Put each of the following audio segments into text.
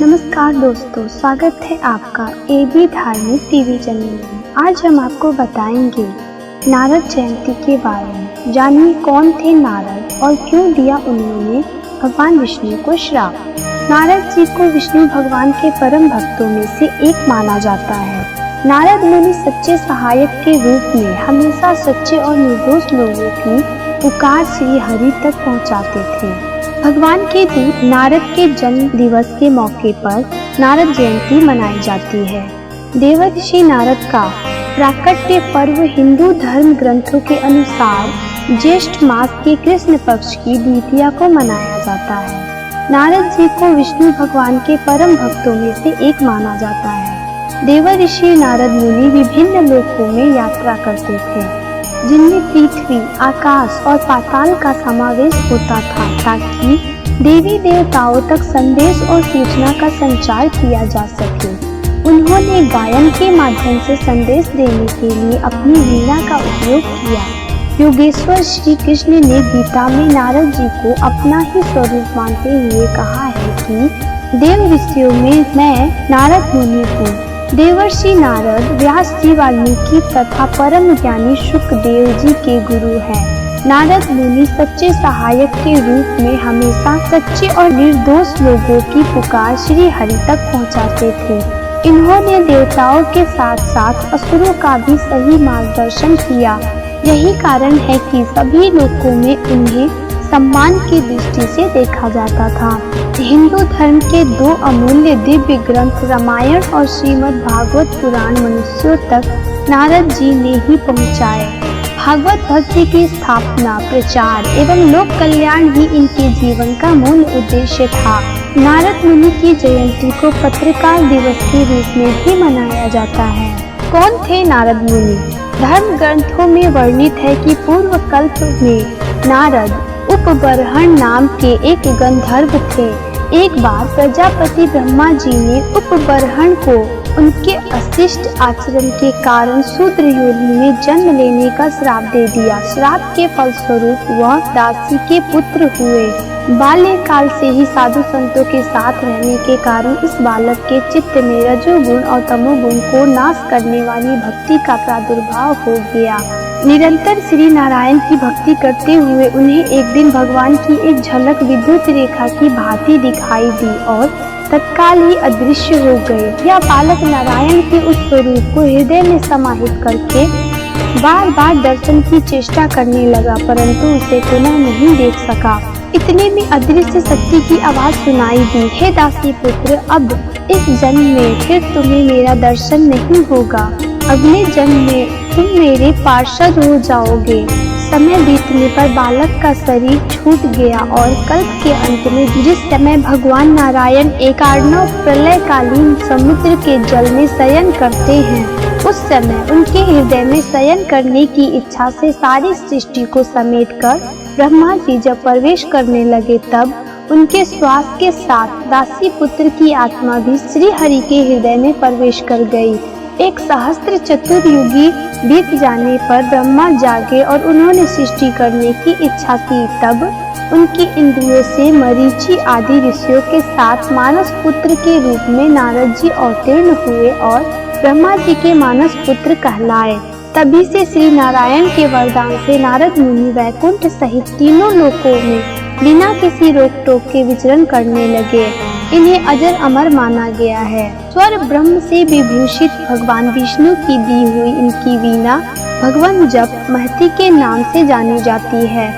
नमस्कार दोस्तों, स्वागत है आपका एबी धार्मिक टीवी चैनल में। आज हम आपको बताएंगे नारद जयंती के बारे में। जानिए कौन थे नारद और क्यों दिया उन्होंने भगवान विष्णु को श्राप। नारद जी को विष्णु भगवान के परम भक्तों में से एक माना जाता है। नारद मुनि सच्चे सहायक के रूप में हमेशा सच्चे और निर्दोष लोगों की पुकार श्री हरि तक पहुँचाते थे। भगवान के दूत नारद के जन्म दिवस के मौके पर नारद जयंती मनाई जाती है। देवर्षि नारद का प्राकट्य पर्व हिंदू धर्म ग्रंथों के अनुसार ज्येष्ठ मास के कृष्ण पक्ष की द्वितीया को मनाया जाता है। नारद जी को विष्णु भगवान के परम भक्तों में से एक माना जाता है। देवर्षि नारद मुनि विभिन्न लोकों में यात्रा करते थे, जिनमें पृथ्वी, आकाश और पाताल का समावेश होता था, ताकि देवी देवताओं तक संदेश और सूचना का संचार किया जा सके। उन्होंने गायन के माध्यम से संदेश देने के लिए अपनी वीणा का उपयोग किया। योगेश्वर श्री कृष्ण ने गीता में नारद जी को अपना ही स्वरूप मानते हुए कहा है कि देव ऋषियों में मैं नारद मुनि हूँ। देवर्षि नारद व्यास जी, वाल्मीकि तथा परम ज्ञानी शुकदेव जी के गुरु हैं। नारद मुनि सच्चे सहायक के रूप में हमेशा सच्चे और निर्दोष लोगों की पुकार श्री हरि तक पहुंचाते थे। इन्होंने देवताओं के साथ साथ असुरों का भी सही मार्गदर्शन किया। यही कारण है कि सभी लोकों में उन्हें सम्मान की दृष्टि से देखा जाता था। हिंदू धर्म के दो अमूल्य दिव्य ग्रंथ रामायण और श्रीमद् भागवत पुराण मनुष्यों तक नारद जी ने ही पहुँचाए। भागवत भक्ति की स्थापना, प्रचार एवं लोक कल्याण ही इनके जीवन का मूल उद्देश्य था। नारद मुनि की जयंती को पत्रकार दिवस के रूप में भी मनाया जाता है। कौन थे नारद मुनि? धर्म ग्रंथों में वर्णित है कि पूर्व कल्प में नारद उपबर्हण नाम के एक गंधर्व थे। एक बार प्रजापति ब्रह्मा जी ने उपबर्हण को उनके अशिष्ट आचरण के कारण शूद्र योनि में जन्म लेने का श्राप दे दिया। श्राप के फलस्वरूप वह दासी के पुत्र हुए। बाल्यकाल से ही साधु संतों के साथ रहने के कारण इस बालक के चित्त में रजोगुण और तमोगुण को नाश करने वाली भक्ति का प्रादुर्भाव हो गया। निरंतर श्री नारायण की भक्ति करते हुए उन्हें एक दिन भगवान की एक झलक विद्युत रेखा की भांति दिखाई दी और तत्काल ही अदृश्य हो गए। यह बालक नारायण के उस स्वरूप को हृदय में समाहित करके बार बार दर्शन की चेष्टा करने लगा, परंतु उसे पुनः नहीं देख सका। इतने में अदृश्य शक्ति की आवाज सुनाई दी, हे दासी पुत्र, अब इस जन्म में फिर तुम्हें मेरा दर्शन नहीं होगा। अगले जन्म में तुम मेरे पार्षद हो जाओगे। समय बीतने पर बालक का शरीर छूट गया और कल्प के अंत में जिस समय भगवान नारायण एकार्णव प्रलयकालीन समुद्र के जल में शयन करते हैं, उस समय उनके हृदय में शयन करने की इच्छा से सारी सृष्टि को समेटकर ब्रह्मा जी जब प्रवेश करने लगे, तब उनके श्वास के साथ दासी पुत्र की आत्मा भी श्री हरि के हृदय में प्रवेश कर गई। एक सहस्त्र चतुर्युगी बीत जाने पर ब्रह्मा जागे और उन्होंने सृष्टि करने की इच्छा की। तब उनकी इंद्रियों से मरीचि आदि ऋषियों के साथ मानस पुत्र के रूप में नारद जी अवतीर्ण हुए और ब्रह्मा जी के मानस पुत्र कहलाए। तभी से श्री नारायण के वरदान से नारद मुनि वैकुंठ सहित तीनों लोकों में बिना किसी रोक टोक के विचरण करने लगे। इन्हें अजर अमर माना गया है। स्वर ब्रह्म से विभूषित भगवान विष्णु की दी हुई इनकी वीणा भगवान जप महती के नाम से जानी जाती है।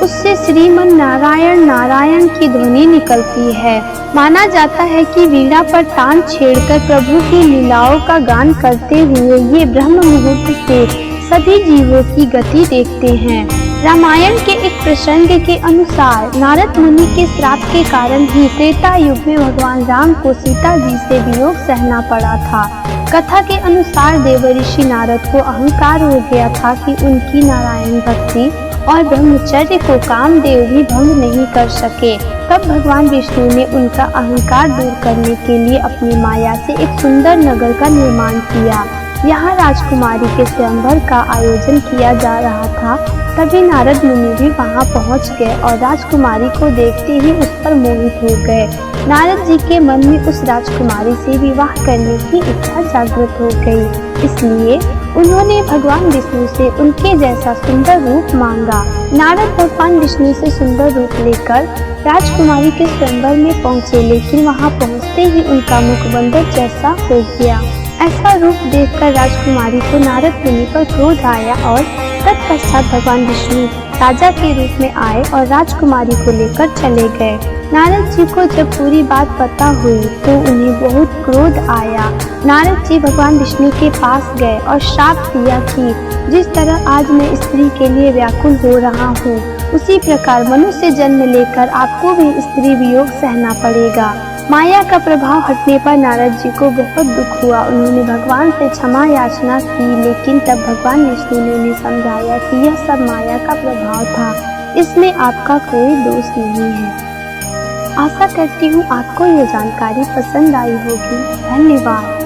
उससे श्रीमन नारायण नारायण की ध्वनि निकलती है। माना जाता है कि वीणा पर तान छेड़कर प्रभु की लीलाओं का गान करते हुए ये ब्रह्म मुहूर्त से सभी जीवों की गति देखते हैं। रामायण के एक प्रसंग के अनुसार नारद मुनि के श्राप के कारण ही त्रेता युग में भगवान राम को सीता जी से वियोग सहना पड़ा था। कथा के अनुसार देवर्षि नारद को अहंकार हो गया था कि उनकी नारायण भक्ति और ब्रह्मचर्य को कामदेव भी भंग नहीं कर सके। तब भगवान विष्णु ने उनका अहंकार दूर करने के लिए अपनी माया से एक सुंदर नगर का निर्माण किया। यहाँ राजकुमारी के स्वयंवर का आयोजन किया जा रहा था। तभी नारद मुनि भी वहाँ पहुँच गए और राजकुमारी को देखते ही उस पर मोहित हो गए। नारद जी के मन में उस राजकुमारी से विवाह करने की इच्छा जागृत हो गई, इसलिए उन्होंने भगवान विष्णु से उनके जैसा सुंदर रूप मांगा। नारद भगवान विष्णु से सुंदर रूप लेकर राजकुमारी के स्वयंवर में पहुँचे, लेकिन वहाँ पहुँचते ही उनका मुख बंदर जैसा हो गया। ऐसा रूप देखकर राजकुमारी को नारद मुनि पर क्रोध आया और तत्पश्चात भगवान विष्णु राजा के रूप में आए और राजकुमारी को लेकर चले गए। नारद जी को जब पूरी बात पता हुई तो उन्हें बहुत क्रोध आया। नारद जी भगवान विष्णु के पास गए और श्राप दिया कि जिस तरह आज मैं स्त्री के लिए व्याकुल हो रहा हूँ, उसी प्रकार मनुष्य जन्म लेकर आपको भी स्त्री वियोग सहना पड़ेगा। माया का प्रभाव हटने पर नारद जी को बहुत दुख हुआ। उन्होंने भगवान से क्षमा याचना की, लेकिन तब भगवान विष्णु ने उन्हें समझाया कि यह सब माया का प्रभाव था, इसमें आपका कोई दोष नहीं है। आशा करती हूँ आपको यह जानकारी पसंद आई होगी। धन्यवाद।